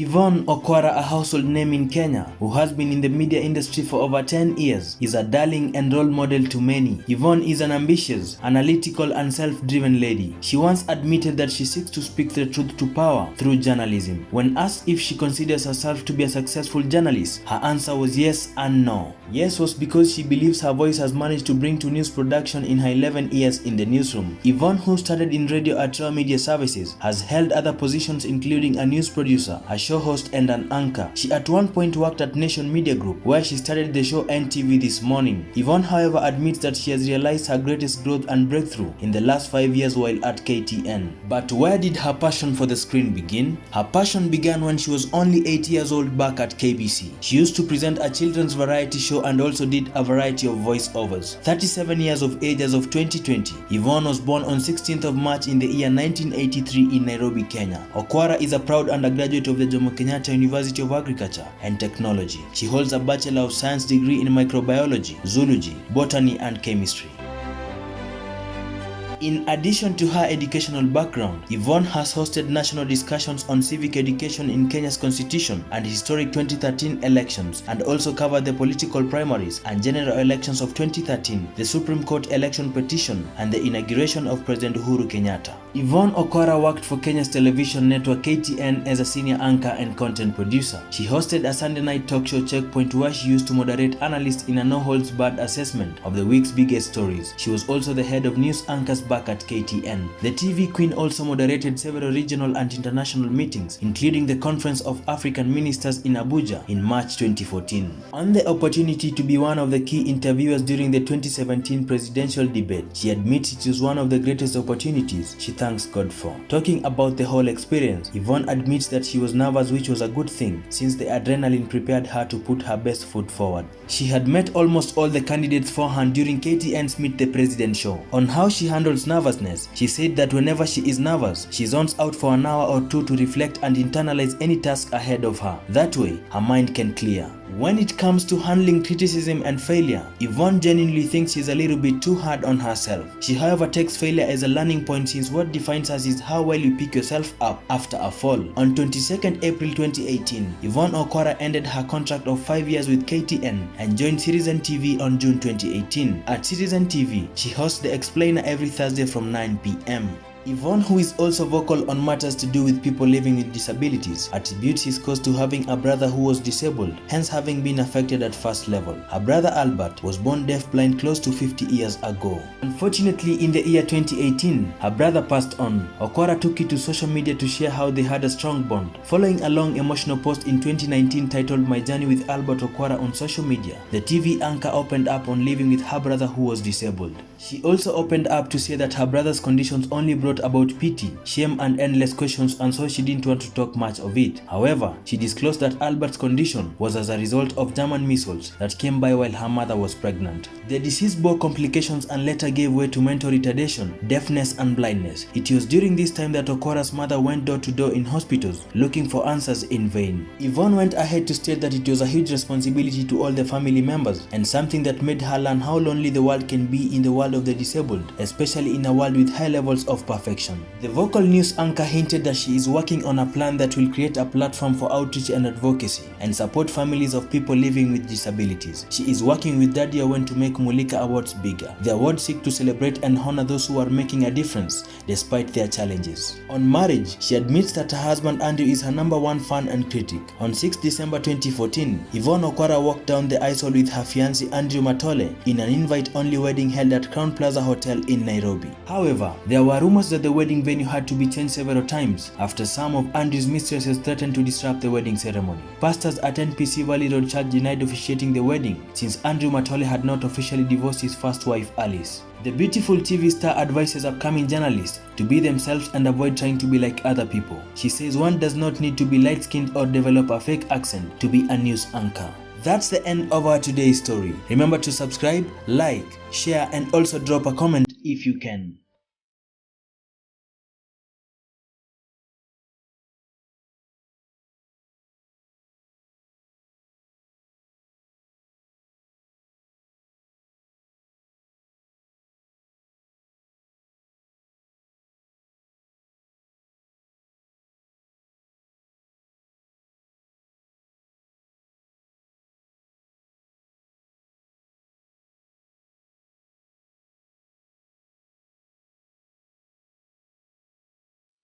Yvonne Okwara, a household name in Kenya, who has been in the media industry for over 10 years, is a darling and role model to many. Yvonne is an ambitious, analytical and self-driven lady. She once admitted that she seeks to speak the truth to power through journalism. When asked if she considers herself to be a successful journalist, her answer was yes and no. Yes was because she believes her voice has managed to bring to news production in her 11 years in the newsroom. Yvonne, who started in radio at Raw Media Services, has held other positions including a news producer, a show host and an anchor. She at one point worked at Nation Media Group, where she started the show NTV This Morning. Yvonne, however, admits that she has realized her greatest growth and breakthrough in the last 5 years while at KTN. But where did her passion for the screen begin? Her passion began when she was only 8 years old back at KBC. She used to present a children's variety show and also did a variety of voiceovers. 37 years of age as of 2020, Yvonne was born on 16th of March in the year 1983 in Nairobi, Kenya. Okwara is a proud undergraduate of the Jomo Kenyatta University of Agriculture and Technology. She holds a Bachelor of Science degree in microbiology, zoology, botany and chemistry. In addition to her educational background, Yvonne has hosted national discussions on civic education in Kenya's constitution and historic 2013 elections, and also covered the political primaries and general elections of 2013, the Supreme Court election petition, and the inauguration of President Uhuru Kenyatta. Yvonne Okwara worked for Kenya's television network KTN as a senior anchor and content producer. She hosted a Sunday night talk show Checkpoint, where she used to moderate analysts in a no-holds-barred assessment of the week's biggest stories. She was also the head of news anchors back at KTN. The TV Queen also moderated several regional and international meetings, including the Conference of African Ministers in Abuja in March 2014. On the opportunity to be one of the key interviewers during the 2017 presidential debate, she admits it was one of the greatest opportunities she thanks God for. Talking about the whole experience, Yvonne admits that she was nervous, which was a good thing since the adrenaline prepared her to put her best foot forward. She had met almost all the candidates forehand during KTN's Meet the President show. On how she handles nervousness, she said that whenever she is nervous, she zones out for an hour or two to reflect and internalize any task ahead of her. That way, her mind can clear. When it comes to handling criticism and failure, Yvonne genuinely thinks she's a little bit too hard on herself. She, however, takes failure as a learning point, since what defines us is how well you pick yourself up after a fall. On 22nd April 2018, Yvonne Okwara ended her contract of 5 years with KTN and joined Citizen TV on June 2018. At Citizen TV, she hosts The Explainer every Thursday from 9 p.m. Yvonne, who is also vocal on matters to do with people living with disabilities, attributes his cause to having a brother who was disabled, hence having been affected at first level. Her brother Albert was born deaf-blind close to 50 years ago. Unfortunately, in the year 2018, her brother passed on. Okwara took it to social media to share how they had a strong bond. Following a long emotional post in 2019 titled My Journey with Albert Okwara on social media, the TV anchor opened up on living with her brother who was disabled. She also opened up to say that her brother's conditions only brought about pity, shame and endless questions, and so she didn't want to talk much of it. However, she disclosed that Albert's condition was as a result of German measles that came by while her mother was pregnant. The disease bore complications and later gave way to mental retardation, deafness and blindness. It was during this time that Okwara's mother went door to door in hospitals looking for answers in vain. Yvonne went ahead to state that it was a huge responsibility to all the family members and something that made her learn how lonely the world can be in the world of the disabled, especially in a world with high levels of perfection. The vocal news anchor hinted that she is working on a plan that will create a platform for outreach and advocacy and support families of people living with disabilities. She is working with Daddy Owen to make Mulika Awards bigger. The awards seek to celebrate and honor those who are making a difference despite their challenges. On marriage, she admits that her husband Andrew is her #1 fan and critic. On 6 December 2014, Yvonne Okwara walked down the aisle with her fiancé Andrew Matole in an invite-only wedding held at Crown Plaza Hotel in Nairobi. However, there were rumors that the wedding venue had to be changed several times after some of Andrew's mistresses threatened to disrupt the wedding ceremony. Pastors at NPC Valley Road Church denied officiating the wedding since Andrew Matole had not officially divorced his first wife Alice. The beautiful TV star advises upcoming journalists to be themselves and avoid trying to be like other people. She says one does not need to be light-skinned or develop a fake accent to be a news anchor. That's the end of our today's story. Remember to subscribe, like, share and also drop a comment if you can.